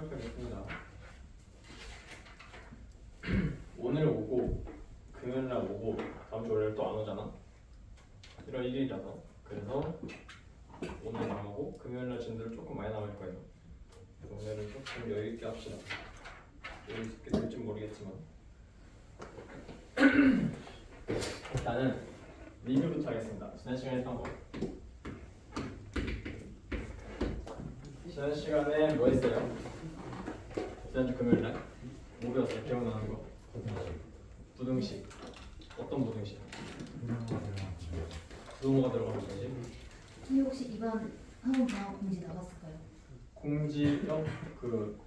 시작하겠습니다. 오늘 오고 금요일날 오고 다음 주 월요일 또 안 오잖아. 1월 1일이라서 그래서 오늘 나오고 금요일날 진도를 조금 많이 나올 거예요. 오늘은 조금 여유 있게 합시다. 여유 있게 될지 모르겠지만 일단은 리뷰부터 하겠습니다. 지난 시간에 했던 거. 지난 시간에 뭐 했어요? 지난주 금요일날 뭐 배웠어요? 기억나는 거? 부등식. 어떤 부등식? 부등호가 들어가는 거지? 근데 혹시 이번 학원 방학 공지 나갔을까요? 공지요? 그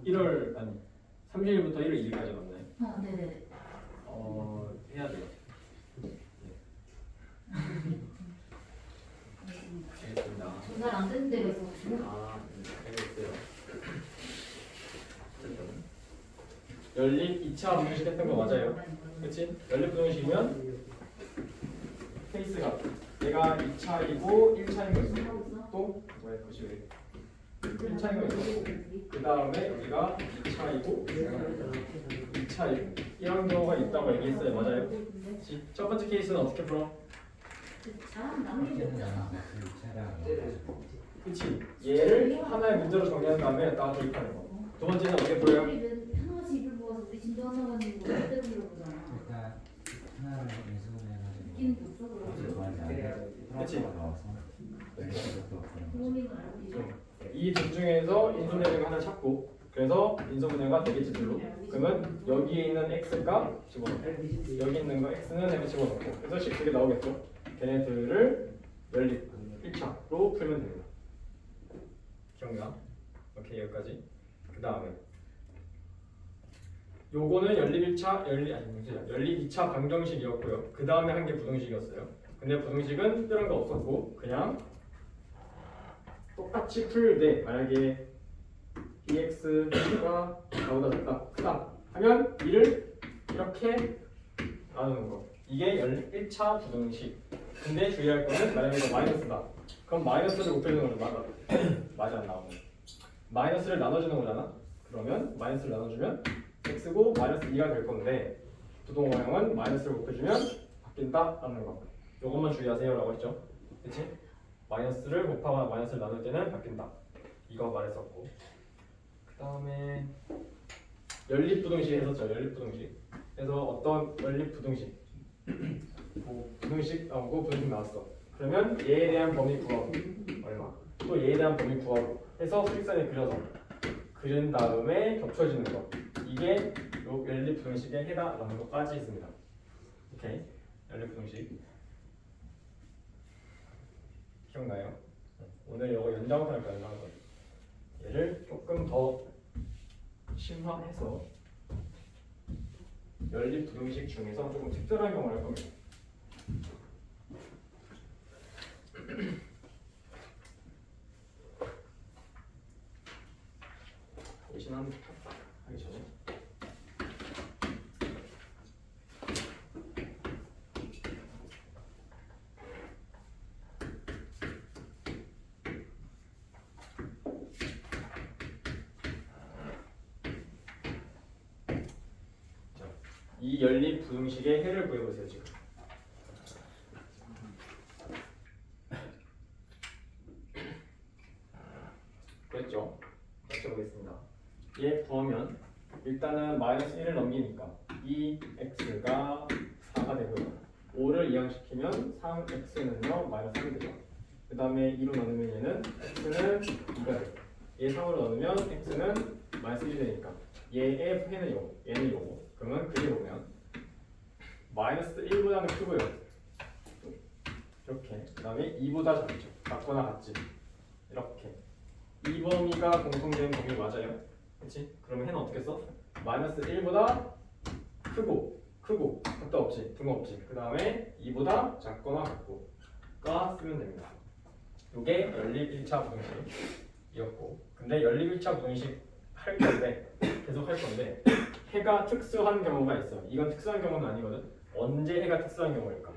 1월 아니 30일부터 1월 2일까지 맞나요? 아, 네네. 해야 돼요. 알겠습니다. 전달 안 되는 데가 있어가지고. 알겠어요. 어쨌든 연립 2차 부등식 했던 거 맞아요? 그치? 연립 부등식이면 케이스가 얘가 2차이고 1차인 거 있어. 또 뭐야 그것이 왜 1차인 거 있어. 그 다음에 여기가 2차이고 2차이고 이런 경우가 있다고 얘기했어요. 맞아요? 그치? 첫 번째 케이스는 어떻게 풀어? 잘하면 남는 게 없잖아. 그치? 얘를 하나의 문제로 정리한 다음에 여기다가 대입하는 거. 두 번째는 어떻게 풀어요? 우리 하나씩 입을 모아서 우리 진도 하나만 입고 그때 불러보잖아. 하나를 인수분해가지고 느낌도 없어 그러고. 그치? 부모님은 알고 계셔. 이 둘 중에서 인수분해를 하나 찾고 그래서 인수분해가 되겠지 둘로. 그러면 여기에 있는 x가 집어넣고 여기 있는 거 x는 여기 집어넣고 그래서 식 그게 나오겠죠. 걔네들을 연립 1차로 풀면 됩니다. 기억나? 오케이 여기까지. 그 다음에 요거는 연립 1차 연립 2차 방정식이었고요. 그 다음에 한 게 부등식이었어요. 근데 부등식은 특별한 거 없었고 그냥 똑같이 풀되 만약에 dx가 나보다 작다 크다 하면 이를 이렇게 나누는 거. 이게 연립 1차 부등식. 근데 주의할 거는 만약에 이거 마이너스다. 그럼 마이너스를 곱해주는 거죠. 맞아 안 나오네. 마이너스를 나눠주는 거잖아. 그러면 마이너스를 나눠주면 x고 마이너스 2가 될 건데 부동호형은 마이너스를 곱해주면 바뀐다 라는 거. 요것만 주의하세요 라고 했죠. 그치? 마이너스를 곱하거나 마이너스를 나눌 때는 바뀐다. 이거 말했었고 그 다음에 연립부등식 했었죠. 연립부등식. 그래서 어떤 연립부등식 부등식 나오고 부등식 나왔어. 그러면 얘에 대한 범위 구하고 얼마 또 얘에 대한 범위 구하고 해서 수직선에 그려서 그린 다음에 겹쳐지는 거. 이게 요 연립부등식에 해당하는 것까지 있습니다. 오케이. 연립부등식 기억나요? 오늘 이거 연장선을 가는 거. 얘를 조금 더 심화해서 연립부등식 중에서 조금 특별한 경우를 할 겁니다. 대신하기 전에 이 연립 부등식의 해를 구해보세요. 지금 그랬죠? 맞춰보겠습니다. 얘 구하면 일단은 마이너스 1을 넘기니까 2x가 4가 되고요. 5를 이항시키면 3x는요 마이너스 3이 되죠. 그 다음에 2로 나누면 얘는 x는 2가 돼요. 얘 3으로 나누면 x는 마이너스 1이 되니까 얘의 해는 요거, 얘는 요거. 그러면 그려보면 마이너스 1보다는 크고요. 이렇게. 그 다음에 2보다 작죠. 작거나 같지. 이렇게. 이 범위가 공통된 범위 맞아요? 그치? 그러면 해는 어떻게 써? 마이너스 1보다 크고 같다 없지, 등호 없지. 그 다음에 2보다 작거나 같고가 쓰면 됩니다. 이게 연립 1차 부등식이었고 근데 연립 1차 부등식 할 건데 계속 할 건데 해가 특수한 경우가 있어. 이건 특수한 경우는 아니거든. 언제 해가 특수한 경우일까?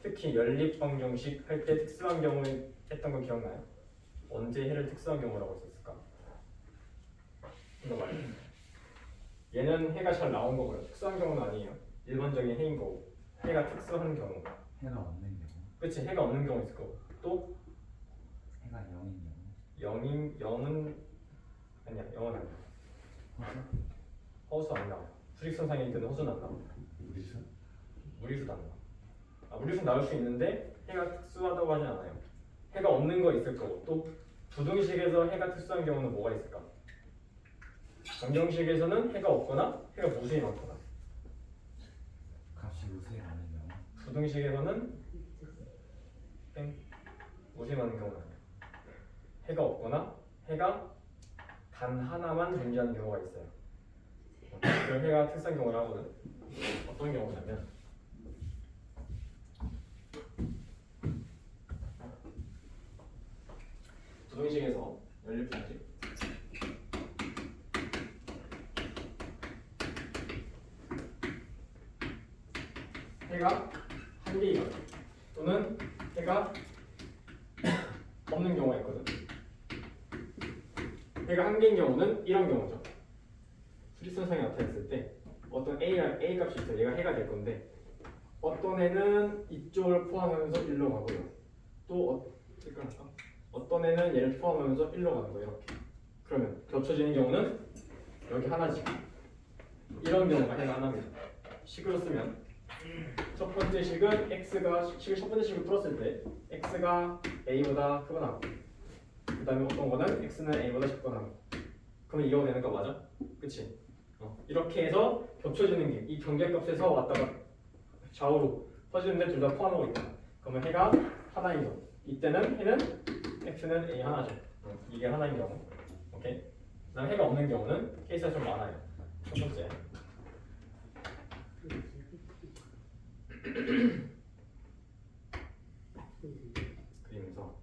특히 연립 방정식 할 때 특수한 경우 했던 거 기억나요? 언제 해를 특수한 경우라고 했었을까? 이거 말이야. 얘는 해가 잘 나온 거고요. 특수한 경우는 아니에요. 일반적인 해인 거고. 해가 특수한 경우. 해가 없는 경우. 그치, 해가 없는 경우 있을 거고. 또 해가 0인 경우. 0은 아니야. 0은 아니야. 허수? 허수 안 나와. 수직선상에 있는 허수는 안 나와. 무리수? 무리수도 안 나와. 무리수 나올 수 있는데 해가 특수하다고 하진 않아요. 해가 없는 거 있을 거고. 또 부등식에서 해가 특수한 경우는 뭐가 있을까? 정경식에서는 해가 없거나 해가 무수히 많거나. 값이 무수히 많은 경우. 부등식에서는 무수히 많은 경우는 아니야. 해가 없거나 해가 단 하나만 존재하는 경우가 있어요. 그걸 해가 특수한 경우를 하거든. 어떤 경우냐면 부등식에서 연립분식 해가 한 개이거나 또는 해가 없는 경우가 있거든. 해가 한 개인 경우는 이런 경우죠. 수직선상에 나타났을 때 어떤 A 값이 있어요. 얘가 해가 될 건데 어떤 애는 이쪽을 포함하면서 1로 가고요. 또 어떤 애는 얘를 포함하면서 1로 가는 거예요. 이렇게. 그러면 겹쳐지는 경우는 여기 하나지. 이런 경우가 해가 하나입니다. 식으로 쓰면 첫 번째 식은 첫 번째 식을 풀었을 때 x가 a보다 크거나 그 다음에 어떤 거는 x는 a보다 작거나 그러면 이거가 되는 거 맞아? 그치? 이렇게 해서 겹쳐지는 게 이 경계값에서 왔다가 좌우로 퍼지는데 둘 다 포함하고 있다. 그러면 해가 하나인 경우 이때는 해는 x는 a 하나죠. 이게 하나인 경우. 오케이? 그 다음에 해가 없는 경우는 케이스가 좀 많아요. 첫 번째 그리면서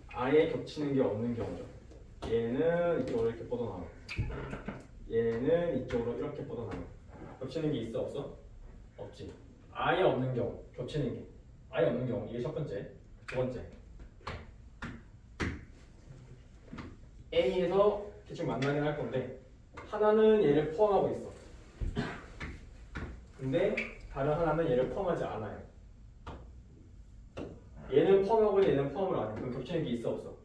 아예 겹치는 게 없는 경우죠. 얘는 이쪽으로 이렇게 뻗어나오고 얘는 이쪽으로 이렇게 뻗어나오고 겹치는 게 있어 없어? 없지. 아예 없는 경우 겹치는 게 아예 없는 경우 이게 첫 번째. 두 번째 A에서 대충 만나긴 할 건데 하나는 얘를 포함하고 있어. 근데 다른 하나는 얘를 포함하지 않아요. 얘는 포함하고 얘는 포함을 안 해. 그럼 겹치는 게 있어 없어?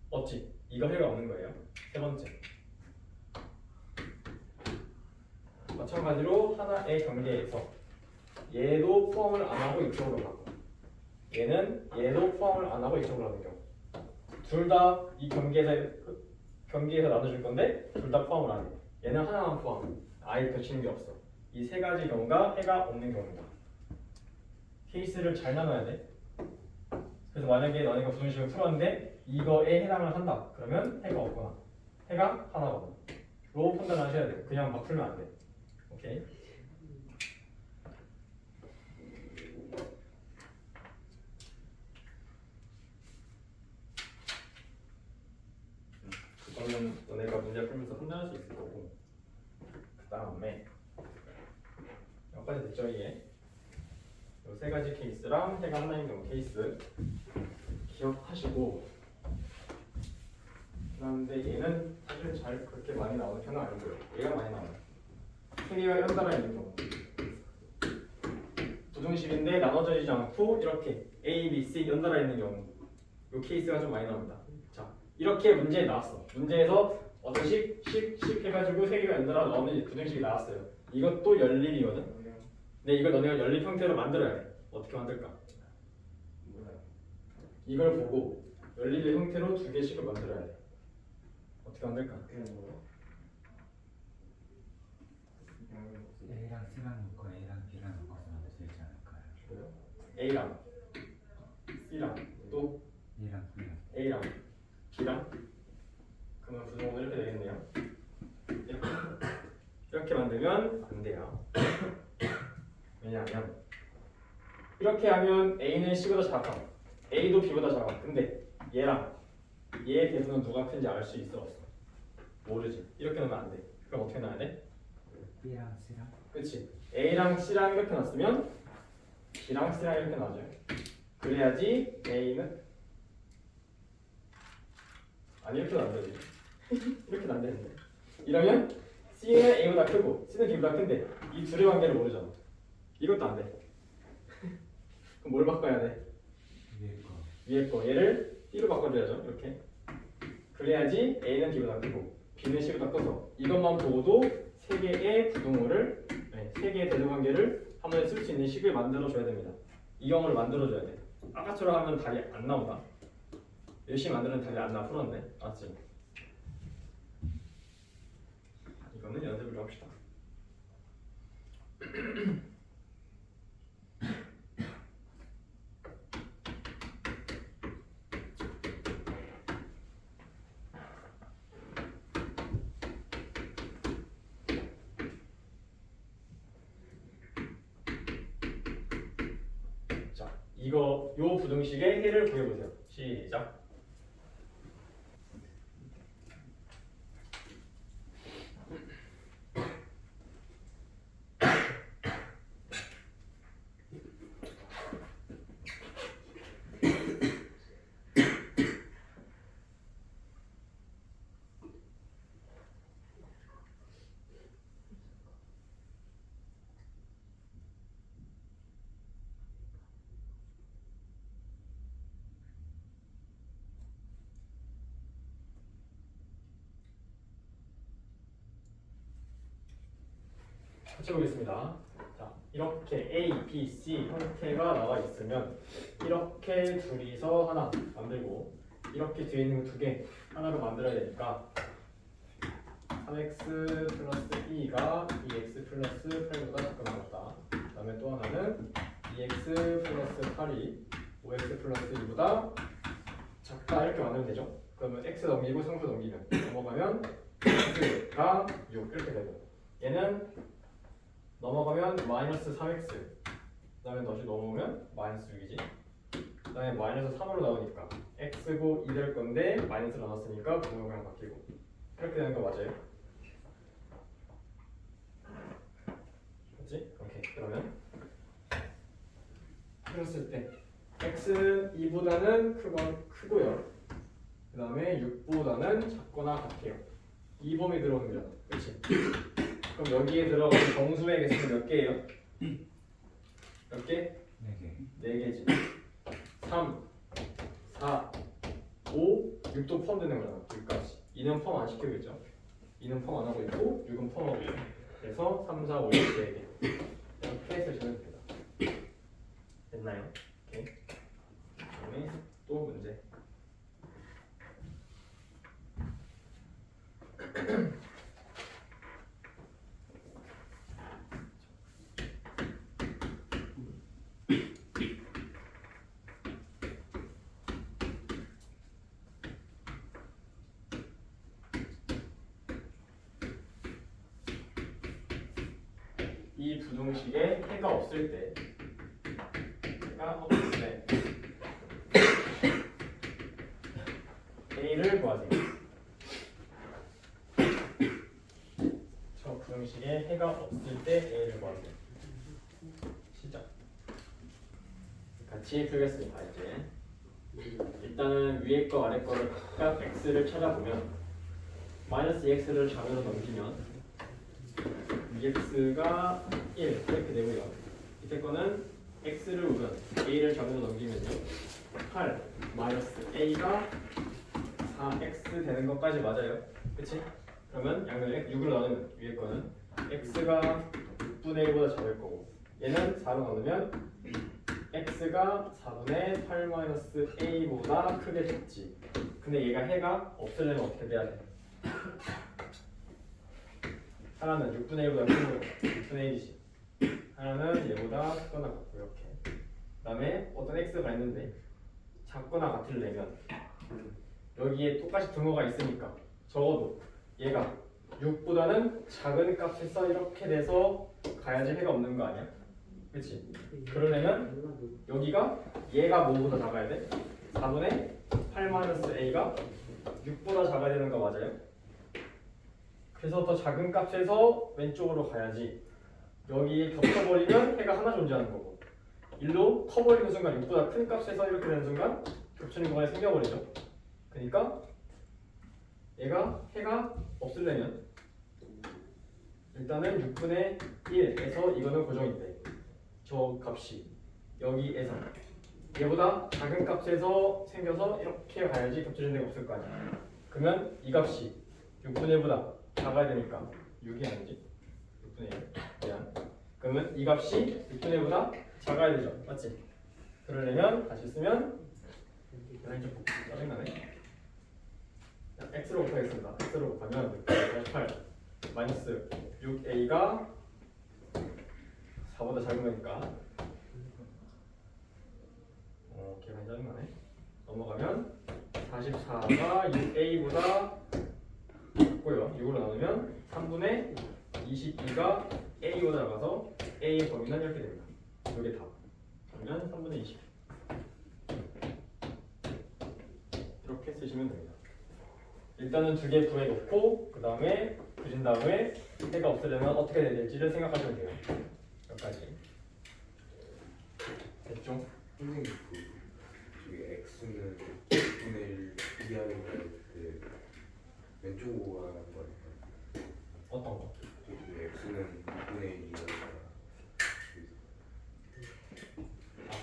없지. 이거 해가 없는 거예요. 세 번째. 마찬가지로 하나의 경계에서 얘도 포함을 안 하고 이쪽으로 가고 얘도 포함을 안 하고 이쪽으로 가는 경우. 둘 다 이 경계에서 나눠줄 건데 둘 다 포함을 안 해. 얘는 하나만 포함. 아예 겹치는 게 없어. 이 세 가지 경우가 해가 없는 경우입니다. 케이스를 잘 나눠야 돼. 그래서 만약에 너네가 부등식을 풀었는데 이거에 해당을 한다. 그러면 해가 없거나 해가 하나거나 로 판단하셔야 돼요. 그냥 막 풀면 안 돼. 오케이? 그거는 너네가 문제 풀면서 판단할 수 있을 거고 그 다음에 여기까지 됐죠 이게? 이 세 가지 케이스랑 해가 하나인 경우 케이스 기억하시고 그런데 얘는 사실 잘 그렇게 많이 나오는 편은 아니고요. 얘가 많이 나와요. 세 개가 연달아 있는 경우 부등식인데 나눠져 있지 않고 이렇게 A, B, C 연달아 있는 경우 이 케이스가 좀 많이 나옵니다. 자 이렇게 문제에 나왔어. 문제에서 어떤 식 해가지고 세 개가 연달아 나오는 부등식이 나왔어요. 이것도 연립이거든. 근데 이걸 너네가 연립 형태로 만들어야 돼. 어떻게 만들까? 이걸 보고 연립의 형태로 두 개씩을 만들어야 돼. 어떻게 만들까? A랑 C랑 놓고 A랑 B랑 놓고서 만들 수 있지 않을까요? 그래요? A랑 C랑 또 A랑 B랑. A랑 B랑 그러면 부등호는 이렇게 되겠네요. 이렇게 만들면 안 돼요. 왜냐하면 이렇게 하면 A는 C보다 작아. A도 B보다 작아. 근데 얘랑 얘의 대수는 누가 큰지 알 수 있어 없어? 모르지. 이렇게 넣으면 안 돼. 그럼 어떻게 넣어야 돼? B랑 C랑. 그렇지. A랑 C랑 이렇게 놨으면 B랑 C랑 이렇게 놔줘요. 그래야지 A는 아니 이렇게는 안 되지. 이렇게는 안 되는데. 이러면 C는 A보다 크고 C는 B보다 큰데 이 둘의 관계를 모르잖아. 이것도 안 돼. 그럼 뭘 바꿔야 돼? 위에 거. 위에 거 얘를 B로 바꿔줘야죠. 이렇게. 그래야지 A는 B보다 크고 B는 C보다 커서 이것만 보고도 세 개의 부등호를 세 개의 대조관계를 한 번에 쓸 수 있는 식을 만들어줘야 됩니다. 이 형을 만들어줘야 돼. 아까처럼 하면 답이 안 나온다. 열심히 만드는 답이 안 나와. 풀었네. 맞지? 이거는 연습을 좀 합시다. 자, 요 부등식의 해를 구해보세요. 시작. 같이 보겠습니다. 자, 이렇게 A, B, C 형태가 나와 있으면 이렇게 둘이서 하나 만들고 이렇게 뒤에 있는 두 개 하나로 만들어야 되니까 3x 플러스 2가 2x 플러스 8보다 작거나 같다. 그 다음에 또 하나는 2x 플러스 8이 5x 플러스 2보다 작다 이렇게 만들면 되죠. 그러면 x 넘기고 상수 넘기면 넘어가면 x가 6 이렇게 되고 얘는 넘어가면 마이너스 3x 그 다음에 다시 넘어오면 마이너스 6이지 그 다음에 마이너스 3으로 나오니까 x고 2 될 건데 마이너스로 나왔으니까 부등호랑 바뀌고 이렇게 되는 거 맞아요? 맞지? 오케이. 그러면 그랬을 때 x는 2보다는 크고요 그 다음에 6보다는 작거나 같아요. 이 범위 들어오는 거잖아. 그치? 그럼 여기에 들어가는 정수의 개수는 몇 개예요? 몇 개? 4개. 4개지. 3, 4, 5, 6도 포함되는 거잖아. 6까지. 2는 포함 안 시키겠죠? 2는 포함 안 하고 있고 6은 포함하고 있고. 그래서 3, 4, 5, 6, 4개. 이렇게 쓰시면 됩니다. 됐나요? 오케이. 그다음에 또 문제. 이 부등식에 해가 없을 때 A를 구하세요. 저 부등식에 해가 없을 때 A를 구하세요. 시작. 같이 풀겠습니다. 이제 일단은 위에 거 아래 거를 각각 x를 찾아보면 마이너스 2x를 좌변으로 넘기면 2x가 1 이렇게 되고요. 밑에 거는 x를 우선 a를 좌변으로 넘기면요 8 마이너스 a가 4x 되는 것까지 맞아요. 그치? 그러면 양면을 6으로 나누면 위에 거는 x가 6분의 1보다 작을 거고 얘는 4로 나누면 x가 4분의 8 마이너스 a보다 크게 됐지. 근데 얘가 해가 없으려면 어떻게 돼야 돼? 하나는 6분의 1보다 큰 거고 6분의 1이지. 하나는 얘보다 크거나 같고 이렇게. 그 다음에 어떤 x가 있는데 작거나 같으려면 여기에 똑같이 등호가 있으니까 적어도 얘가 6보다는 작은 값에서 이렇게 돼서 가야지 해가 없는 거 아니야? 그치? 그러려면 여기가 얘가 뭐보다 작아야 돼? 4분의 8 마이너스 a가 6보다 작아야 되는 거 맞아요? 그래서 더 작은 값에서 왼쪽으로 가야지 여기 겹쳐버리면 해가 하나 존재하는 거고 일로 커버리는 순간 6보다 큰 값에서 이렇게 되는 순간 겹치는 공간이 생겨버리죠. 그러니까 얘가 해가 없으려면 일단은 6분의 1에서 이거는 고정인데 저 값이 여기에서 얘보다 작은 값에서 생겨서 이렇게 가야지 겹쳐지는 데가 없을 거 아니야. 그러면 이 값이 6분의 1보다 작아야 되니까 6이 아니지 6분의 1 미안. 그러면 이 값이 6분의 1보다 작아야 되죠. 맞지? 그러려면 다시 쓰면 계산이 좀 짜증나네. x로 곱하겠습니다. x로 곱하면 48 마이너스 6a가 4보다 작은 거니까 계산이 짜증나네. 넘어가면 44가 6a보다 작고요. 6으로 나누면 3분의 22가 a보다 작아서 a의 범위는 이렇게 됩니다. 이게 다. 그러면 3분의 20 이렇게 쓰시면 됩니다. 일단은 두 개 구해놓고 그 다음에 그린 다음에 해가 없으려면 어떻게 해야 될지를 생각하시면 돼요. 여기까지 됐죠? 선생님 저기 x는 6분의 1 이하로 할 때 왼쪽으로 가는 거 아닐까요? 어떤 거? 저기 x는 6분의 1 이하로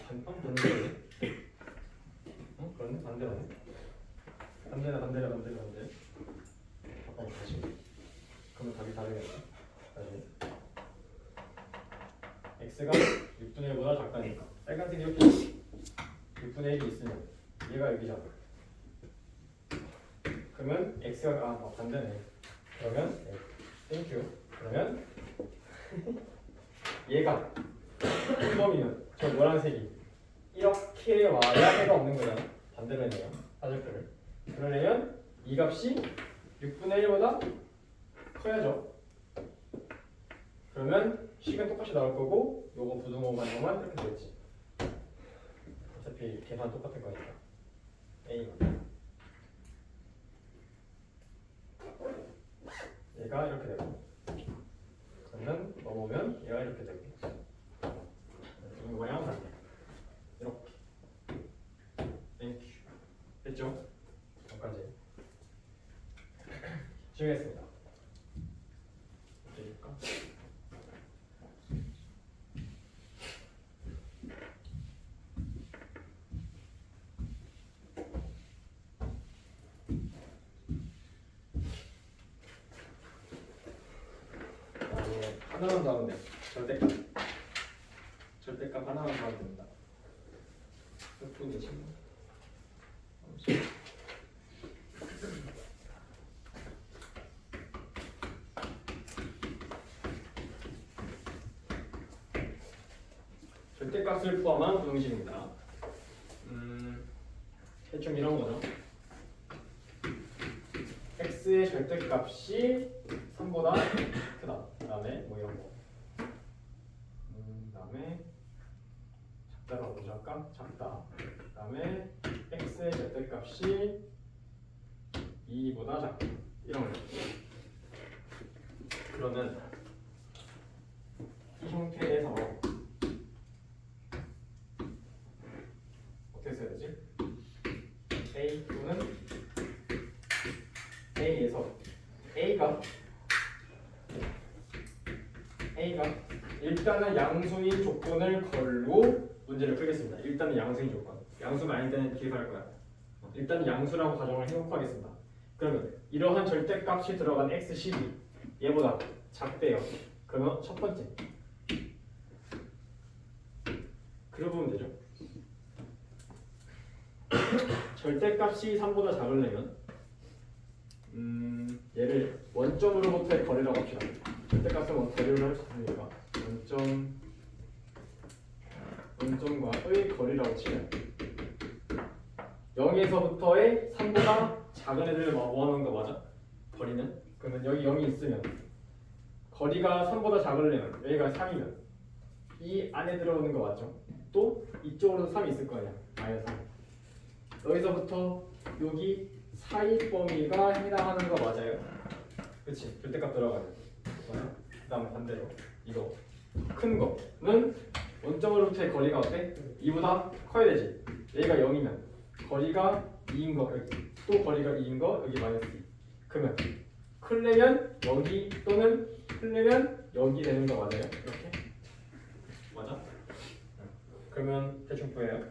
반대네. 그런데 반대라네. 반대라. 다시. 그러면 답이 다르겠네. 다시. x가 6분의 1보다 작다니까. 빨간색이 이렇게 6분의 1이 있으면 얘가 여기잖아. 그러면 x가 반대네. 그러면 땡큐. 그러면 얘가 흰범위는 저 노란색이 이렇게 와야 해가 없는 거잖아. 반대로 했네요. 화살표를. 그러려면 이 값이 6분의 1보다 커야죠. 그러면 식은 똑같이 나올 거고 요거 부등호 반영만 이렇게 되겠지. 어차피 계산 똑같을 거니까. A 얘가 이렇게 되고 그러면 넘어오면 얘가 이렇게 되고 부등호 방향 반대. 이렇게. 땡큐. 됐죠? 여기까지 시작했습니다. 어떻게일까? 하나만 더 하면 돼. 절대값 하나만 더 하면 됩니다. 몇 분이지? 절대값을 포함한 부등식입니다. 대충 이런 거죠. x의 절대값이 3보다 크다. 그다음에 뭐 이런 거. 그다음에 작다가 뭐죠 아까? 작다. 그다음에 x의 절대값이 2보다 작다. 이런 거. 그러면 이 형태에서 어떻게 써야 되지? a 또는 a에서 a가 일단은 양수인 조건을 걸고 문제를 풀겠습니다. 일단은 양수인 조건. 양수가 아닐 때는 기억할 거야. 일단 양수라고 가정을 해놓고 하겠습니다. 그러면 이러한 절대값이 들어간 x10이 얘보다 작대요. 그러면 첫 번째 그려보면 되죠. 절대값이 3보다 작으려면 얘를 원점으로부터의 거리라고 합시다. 절대값은 거리를 할 수 있으니까 원점과의 거리라고 치면 0에서부터의 3보다 작은 애들을 모아놓은 거 맞아? 거리는? 그러면 여기 0이 있으면 거리가 3보다 작으려면 여기가 3이면 이 안에 들어오는 거 맞죠? 또 이쪽으로도 3이 있을 거 아니야. 마이너스 3. 여기서부터 여기 사이 범위가 해당하는 거 맞아요? 그치? 절대값 들어가요. 그 다음에 반대로 이거 큰 거는 원점으로부터의 거리가 어때? 2보다 커야 되지. 얘가 0이면 거리가 2인 거 여기 또 거리가 2인 거 여기 마이너스 2. 그러면 클래면 여기 또는 클래면 여기 되는 거 맞아요? 이렇게? 맞아? 그러면 대충 보여요.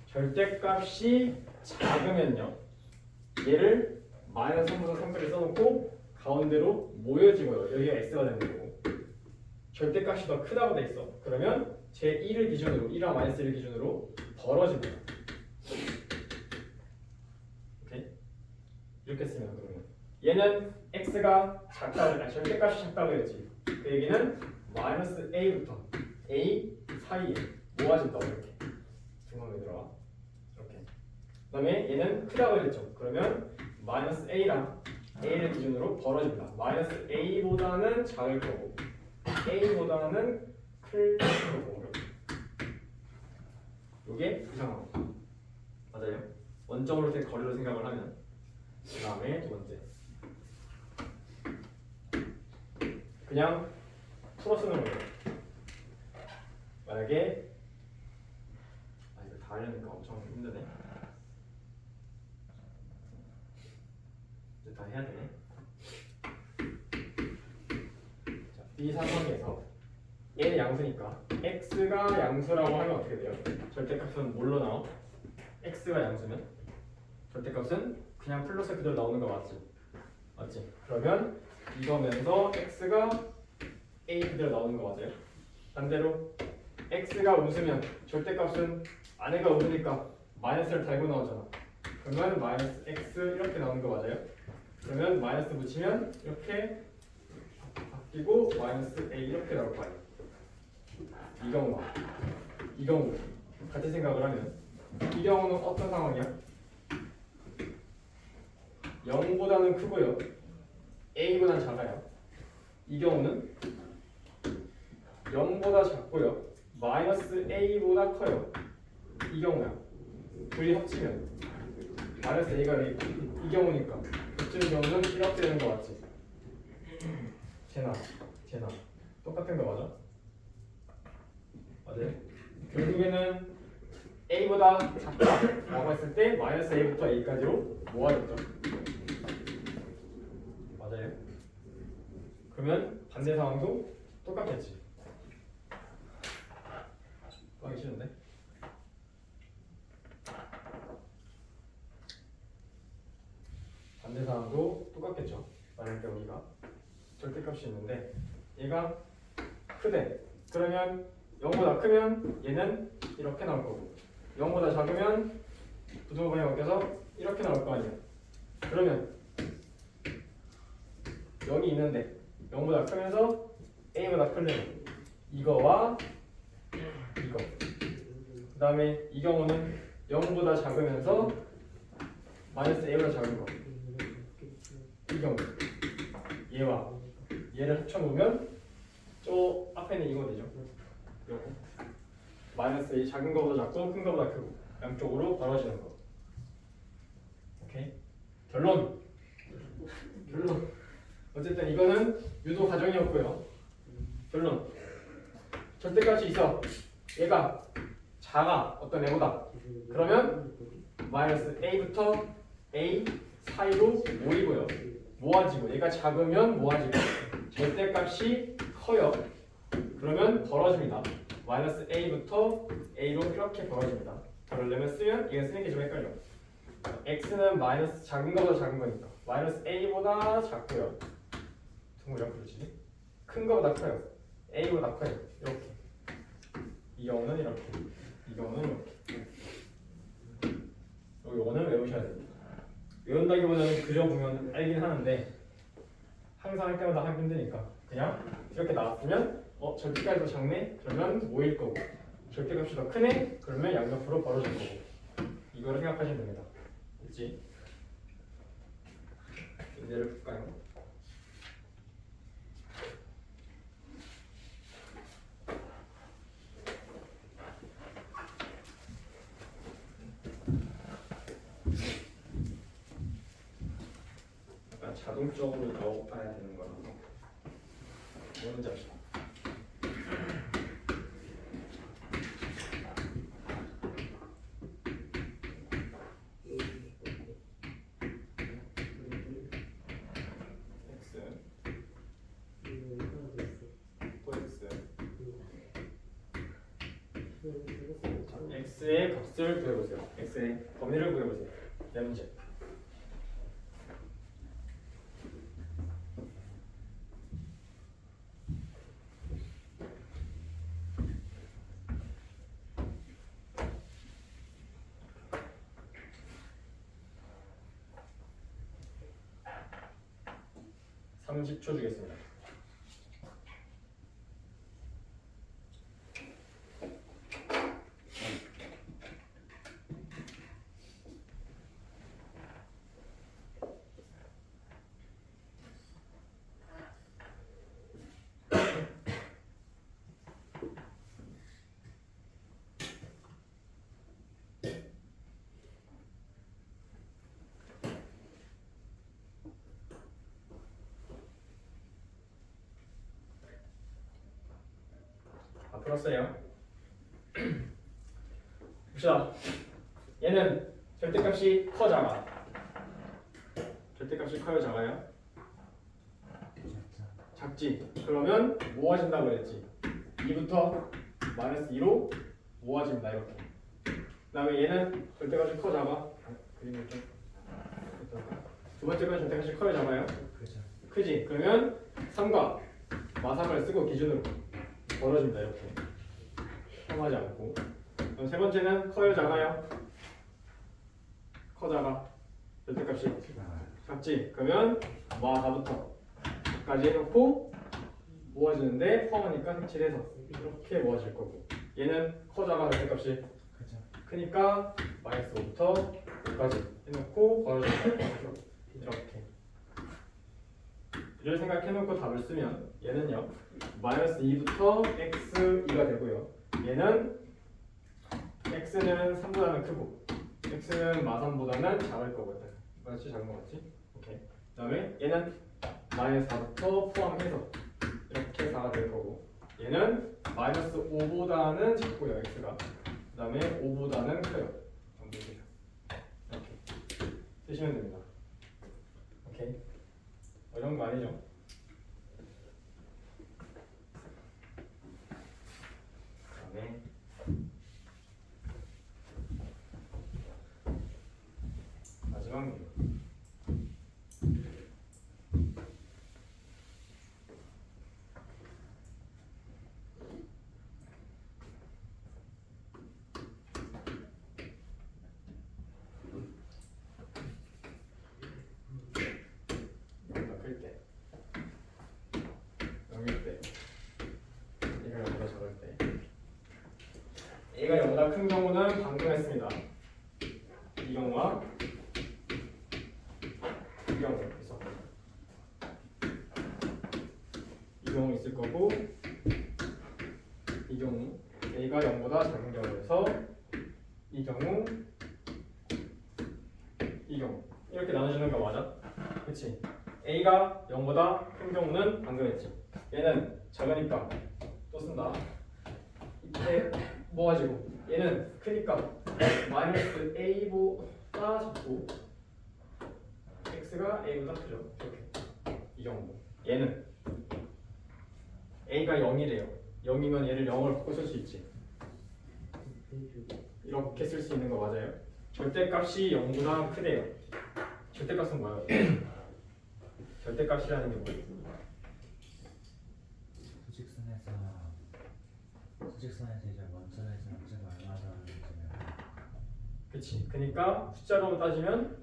절대값이 작으면요. 얘를 마이너스 3분의 3까지 써놓고 가운데로 모여지고요. 여기가 x가 되는 거고. 절대값이 더 크다고 돼 있어. 그러면 제 1을 기준으로 1과 마이너스 1을 기준으로 벌어집니다. 오케이? 이렇게 쓰면 그러면 얘는 x가 작다, 절대값이 작다고 했지. 그 얘기는 마이너스 a부터 a 사이에 모아진다고 이렇게 등호에 들어와. 이렇게. 그다음에 얘는 크다고 했죠. 그러면 마이너스 a랑 a를 기준으로 벌어집니다. 마이너스 a보다는 작을 거고 a보다는 클 거고. 이게 이상한 거. 맞아요. 원점으로서의 거리로 생각을 하면. 그 다음에 두 번째. 그냥 풀어 쓰는 거예요. 만약에 이거 다 하려니까 엄청 힘드네. 이제 다 해야 되네. 자, B 사선에서 얘는 양수니까 x가 양수라고 하면 어떻게 돼요? 절대값은 뭘로 나와? x가 양수면 절대값은 그냥 플러스 그대로 나오는 거 맞지? 맞지? 그러면 이거면서 x가 a 그대로 나오는 거 맞아요? 반대로 x가 우수면 절대값은 안에가 우수니까 마이너스를 달고 나오잖아. 그러면 마이너스 x 이렇게 나오는 거 맞아요? 그러면 마이너스 붙이면 이렇게 바뀌고 마이너스 a 이렇게 나올 거 아니야. 이 경우와 이 경우 같이 생각을 하면 이 경우는 어떤 상황이야? 0보다는 크고요. a보다는 작아요. 이 경우는 0보다 작고요. 마이너스 a보다 커요. 이 경우야. 둘이 합치면 마이너스 a가 되겠고 이 경우니까 합치는 경우는 이렇게 되는 거 맞지? 쟤나 똑같은 거 맞아? 맞아요? 결국에는 a보다 작다라고 했을 때 마이너스 a부터 a까지로 모아졌죠. 맞아요? 그러면 반대 상황도 똑같겠지. 또 하기 싫은데? 반대 상황도 똑같겠죠. 만약에 여기가 절대값이 있는데 얘가 크대. 그러면 0보다 크면 얘는 이렇게 나올 거고 0보다 작으면 부등호방이 바뀌어서 이렇게 나올 거 아니야. 그러면 여기 있는데 0보다 크면서 a보다 크려면 이거와 이거 그 다음에 이 경우는 0보다 작으면서 마이너스 a보다 작은 거 이 경우 얘와 얘를 합쳐놓으면 저 앞에는 이거 되죠. 요거 마이너스 a 작은 거보다 작고 큰 거보다 크고 양쪽으로 벌어지는 거. 오케이? 결론 어쨌든 이거는 유도 과정이었고요. 결론 절대값이 있어. 얘가 작아 어떤 애보다. 그러면 마이너스 a부터 a 사이로 모이고요. 모아지고 얘가 작으면 모아지고 절대값이 커요. 그러면 벌어집니다. 마이너스 a부터 a로 이렇게 벌어집니다. 그러려면 쓰면 이거 쓰는 게 좀 헷갈려. x는 마이너스 작은 거보다 작은 거니까 마이너스 a보다 작고요. 등호 이렇게 붙이지? 큰 거보다 커요. a보다 커요. 이렇게. 이 경우는 이렇게. 이 경우는 이렇게. 요거는 외우셔야 됩니다. 외운다기보다는 그저 보면 알긴 하는데 항상 할 때마다 하기 힘드니까 그냥 이렇게 나왔으면 절대값이 더 작네? 그러면 5일 거고 절대값이 더 크네? 그러면 양옆으로 벌어질 거고 이거를 생각하시면 됩니다. 됐지? 문제를 볼까요? 약간 자동적으로 넣어봐야 되는 거라서 뭐는지 아시죠? x의 값을 구해보세요. x의 범위를 구해보세요. 네 문제. (30초) 주겠습니다. 풀었어요. 봅시다. 얘는 절대값이 커 작아? 절대값이 커요 작아요? 작지. 그러면 모아진다고 그랬지. 2부터 -2로 모아진다 이렇게. 그 다음에 얘는 절대값이 커 작아? 그림을 좀. 두 번째 건 절대값이 커요 작아요? 크지. 그러면 3과 마삼을 쓰고 기준으로 벌어집니다 이렇게. 혐하지 않고. 그럼 세 번째는 커요 작아요? 커 작아? 절대값이 작지? 그러면 마4부터까지 해놓고 모아지는데 포함하니까 색칠해서 이렇게 모아질 거고, 얘는 커 작아? 절대값이 크니까 -5부터 5까지 해놓고 벌어진다 이렇게. 이를 생각해놓고 답을 쓰면 얘는요 -2부터 x2가 되고요, 얘는 x는 3보다는 크고 x는 마3보다는 작을 거거든. 맞지? 작은 거 맞지? 오케이. 그 다음에 얘는 -4부터 포함해서 이렇게 4가 될 거고, 얘는 -5보다는 작고요 x가. 그 다음에 5보다는 커요. 이렇게 쓰시면 됩니다. 오케이. 어려운 거 아니죠? 그다음에 마지막 문제. A가 0보다 큰 경우는 방금 했습니다. 이 경우와 이 경우 있어. 이 경우 있을 거고, 이 경우 A가 0보다 작은 경우에서 이 경우, 이 경우 이렇게 나눠주는 거 맞아? 그치? A가 0보다 큰 경우는 방금 했지. 얘는 작으니까 또 쓴다. 이때 모아지고, 얘는 크니까 -a보다 작고 x가 a보다 크죠. 이렇게. 이 경우. 얘는 a가 0이래요. 0이면 얘를 0을 바꿔 쓸 수 있지. 이렇게 쓸 수 있는 거 맞아요? 절대값이 0보다 크대요. 절대값은 뭐야? 절대값이라는 게 뭐예요? 수직선에서 이제 원점에서 점수가 얼마 나오는지. 그치. 그러니까 숫자로 따지면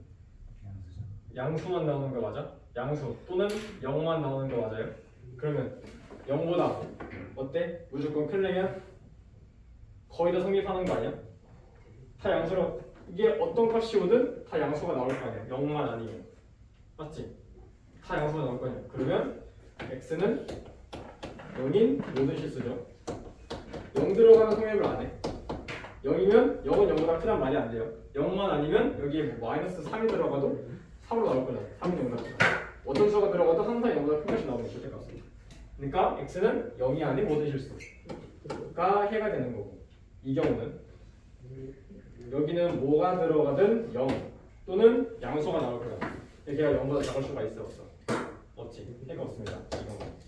양수죠. 양수만 나오는 거 맞아? 양수 또는 0만 나오는 거 맞아요? 그러면 0보다 어때? 무조건 크려면 거의 다 성립하는 거 아니야? 다 양수로, 이게 어떤 값이 오든 다 양수가 나올 거 아니야. 0만 아니면. 맞지? 다 양수가 나올 거 아니야. 그러면 x는 0인 모든 실수죠. 0 들어가는 성립을 안 해. 0이면 0은 0보다 크단 말이 안 돼요. 0만 아니면 여기에 -3이 들어가도 3으로 나올 거잖아. 3은 0보다 크다. 어떤 수가 들어가도 항상 0보다 큰 것이 나오는 절대값은. 그러니까 x는 0이 아닌 모든 실수가 해가 되는 거고, 이 경우는 여기는 뭐가 들어가든 0 또는 양수가 나올 거야. 얘가 0보다 작을 수가 있어 없어? 없지. 해가 없습니다. 이 경우는.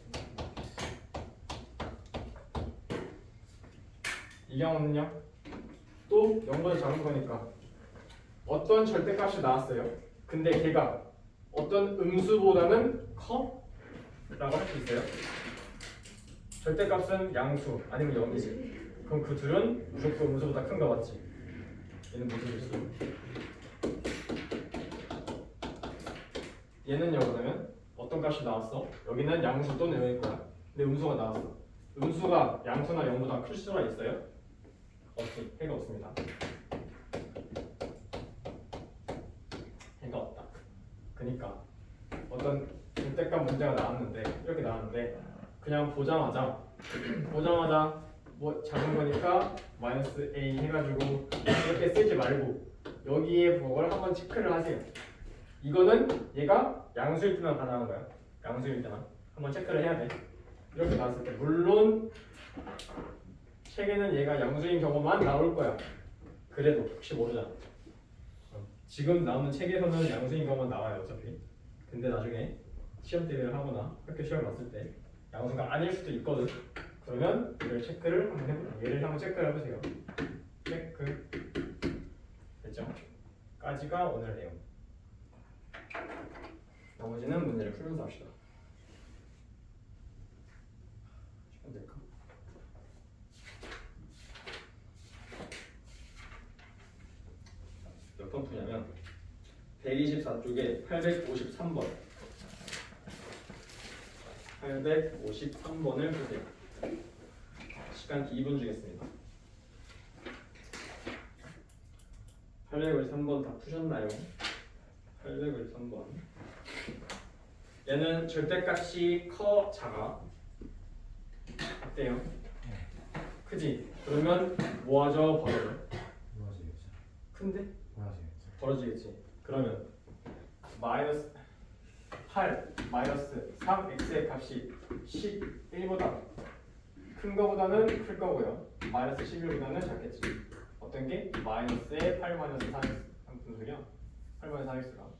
이 경우는요? 또 0보다 작은 거니까 어떤 절대값이 나왔어요. 근데 걔가 어떤 음수보다는 커? 라고 할 수 있어요. 절대값은 양수 아니면 0이지. 그럼 그 둘은 무조건 음수보다 큰 거 맞지? 얘는 무슨 뜻이지? 얘는요 그러면 어떤 값이 나왔어? 여기는 양수 또는 0일 거야. 근데 음수가 나왔어. 음수가 양수나 0보다 클 수가 있어요? 없지. 해가 없습니다. 해가 없다. 그러니까 어떤 절대값 문제가 나왔는데 이렇게 나왔는데 그냥 보자마자 뭐 작은 거니까 마이너스 a 해가지고 이렇게 쓰지 말고 여기에 그걸 한번 체크를 하세요. 이거는 얘가 양수일 때만 가능한 거야. 양수일 때만 한번 체크를 해야 돼. 이렇게 나왔을 때 물론 책에는 얘가 양수인 경우만 나올 거야. 그래도 혹시 모르잖아. 지금 나오는 책에서는 양수인 경우만 나와요 어차피. 근데 나중에 시험 대비를 하거나 학교 시험을 봤을 때 양수가 아닐 수도 있거든. 그러면 얘를 체크를 한번 해보자. 얘를 한번 체크를 해보세요. 체크 됐죠? 까지가 오늘 내용. 나머지는 문제를 풀면서 합시다. 시간 될까? 몇 번 푸냐면 124쪽에 853번 853번을 푸세요. 시간 2분 주겠습니다. 853번 다 푸셨나요? 853번 얘는 절대값이 커 작아? 어때요? 크지? 그러면 모아져 버려요? 모아지겠죠. 큰데? 모아지겠죠. 벌어지겠지. 그러면 마이너스 8 마이너스 3x의 값이 11보다 큰 거보다는 클 거고요. 마이너스 11보다는 작겠지. 어떤 게? 마이너스의 8 마이너스 3x 무슨 소리야? 8 마이너스 3x가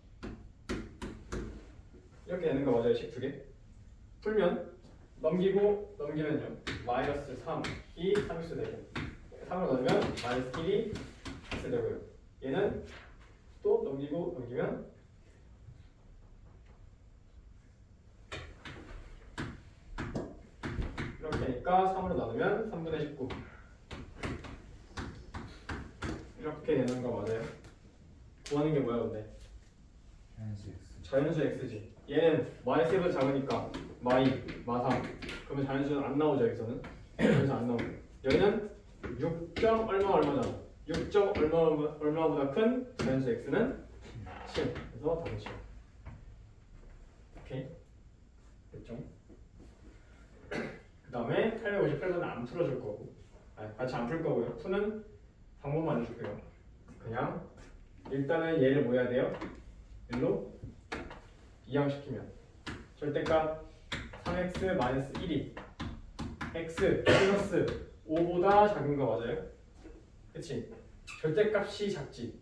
이렇게 되는 거 맞아요? 식 두 개? 풀면 넘기면요 마이너스 3이 3x 되고 3을 넣으면 마이너스 1이 x 되고요. 얘는 또 넘기면 이렇게 되니까 3으로 나누면 3분의 19 이렇게 되는 거 맞아요? 구하는 게 뭐야 근데? 자연수 x. 자연수 x지. 얘는 마이너스 1보다 작으니까 마3 그러면 자연수는 안 나오죠 여기서는. 자연수 안 나오고 여기는 6. 얼마잖아. 6. 얼마보다 큰 자연수 x는 7. 그래서 답은 7. 오케이 됐죠? 그 다음에 858번은 안 풀어줄 거고 같이 안 풀 거고요. 푸는 방법만 알려줄게요. 그냥 일단은 얘를 뭐 해야 돼요? 일로 이항시키면 절대값 3x 마이너스 1이 x 플러스 5보다 작은 거 맞아요? 그치? 절대값이 작지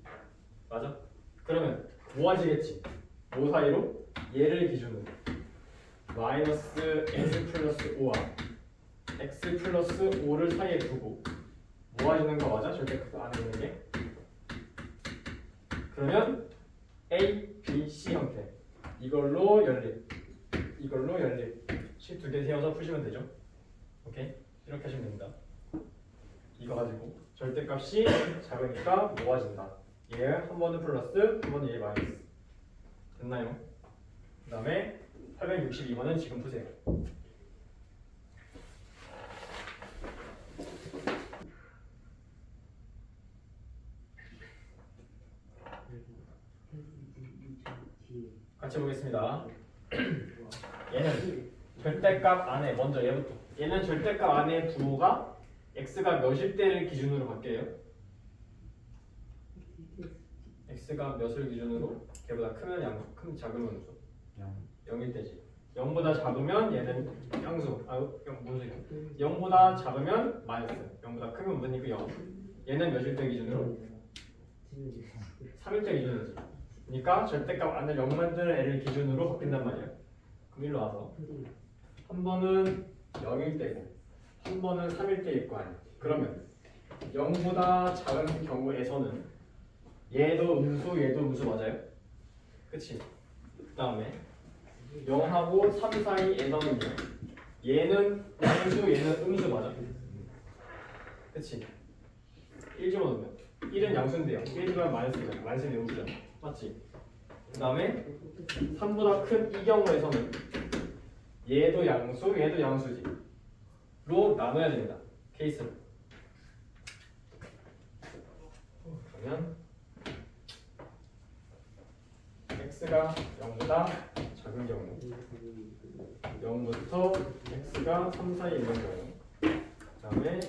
맞아? 그러면 모아지겠지 뭐 사이로? 얘를 기준으로 마이너스 x 플러스 5와 x 플러스 5를 사이에 두고 모아지는 거 맞아? 절대값 안에 있는 게 그러면 A, B, C 형태 이걸로 연립 식 두 개 세워서 푸시면 되죠. 오케이? 이렇게 하시면 됩니다. 이거 가지고 절대값이 작으니까 모아진다. 얘 한 번은 플러스 한 번은 얘 마이너스 됐나요? 그 다음에 862번은 지금 푸세요. 같이 보겠습니다. 얘는 절대값 안에 먼저 얘부터 얘는 절대값 안에 부호가 x가 몇일 때를 기준으로 바뀌어요? x가 몇을 기준으로 걔보다 크면 양수, 큰 작으면 음수 0일 때지 0보다 작으면 얘는 양수 뭔 소리야 0보다 작으면 마이너스 0보다 크면 음수니까 0 얘는 몇일 때 기준으로? 3일 때 기준으로지 그러니까 절대값 안을 0 만드는 애를 기준으로 바뀐단 말이야. 그럼 일로 와서 한 번은 0일 때고 한 번은 3일 때일 거 아니야. 그러면 0보다 작은 경우에서는 얘도 음수 얘도 음수 맞아요? 그치? 그 다음에 0하고 3 사이에서는요 얘는 양수 얘는 음수 맞아? 그치? 1 집어넣으면 1은 양수인데요 1 집어넣으면 마이너스잖아 마이너스는 음수잖아 맞지? 그 다음에 3보다 큰 이 경우에서는 얘도 양수 얘도 양수지 로 나눠야 됩니다 케이스를 그러면 x가 0보다 작은 경우 0부터 x가 3 사이에 있는 경우 그 다음에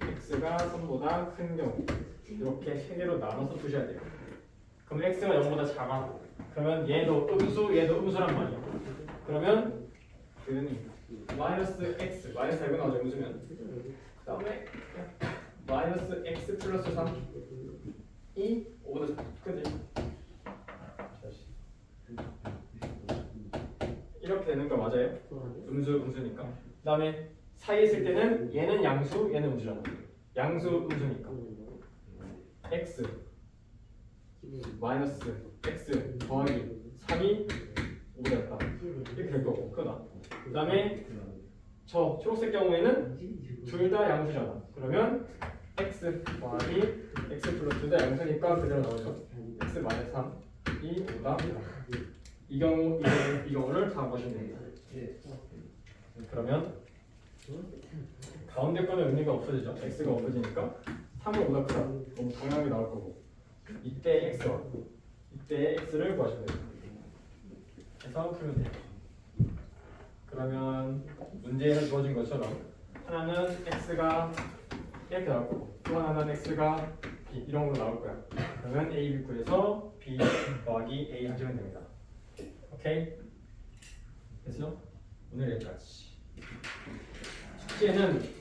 x가 3보다 큰 경우 이렇게 세 개로 나눠서 푸셔야 돼요 그럼 x가 0보다 작아 그러면 얘도 음수 얘도 음수란 말이야 그러면 마이너스 x 마이너스 알고 나오죠 음수면 그 다음에 마이너스 x 플러스 3이 5보다 작아 그지? 이렇게 되는 거 맞아요? 음수니까 그 다음에 사이에 있을 때는 얘는 양수 얘는 음수잖아 양수 음수니까 x 마이너스 x 더하기 3이 5보다 작다 이렇게 될 거고 크다 그 다음에 저 초록색 경우에는 둘 다 양수잖아 그러면 x 더하기 x 플러스 둘 다 양수니까 그대로 나오죠 x 마이너스 3이 5다 이 경우를 다 보시면 됩니다 그러면 가운데 거는 의미가 없어지죠 x가 없어지니까 3은 5다 크다 너무 당연하게 나올 거고 이때 x와 이때 x를 구하시면 됩니다 해서 풀면 돼요 그러면 문제에 주어진 것처럼 하나는 x가 이렇게 나올 거고 또 하나는 x가 b 이런 걸로 나올 거야 그러면 a, b 구해서 b 더하기 a 하시면 됩니다 오케이? 됐죠? 오늘 여기까지 숙제는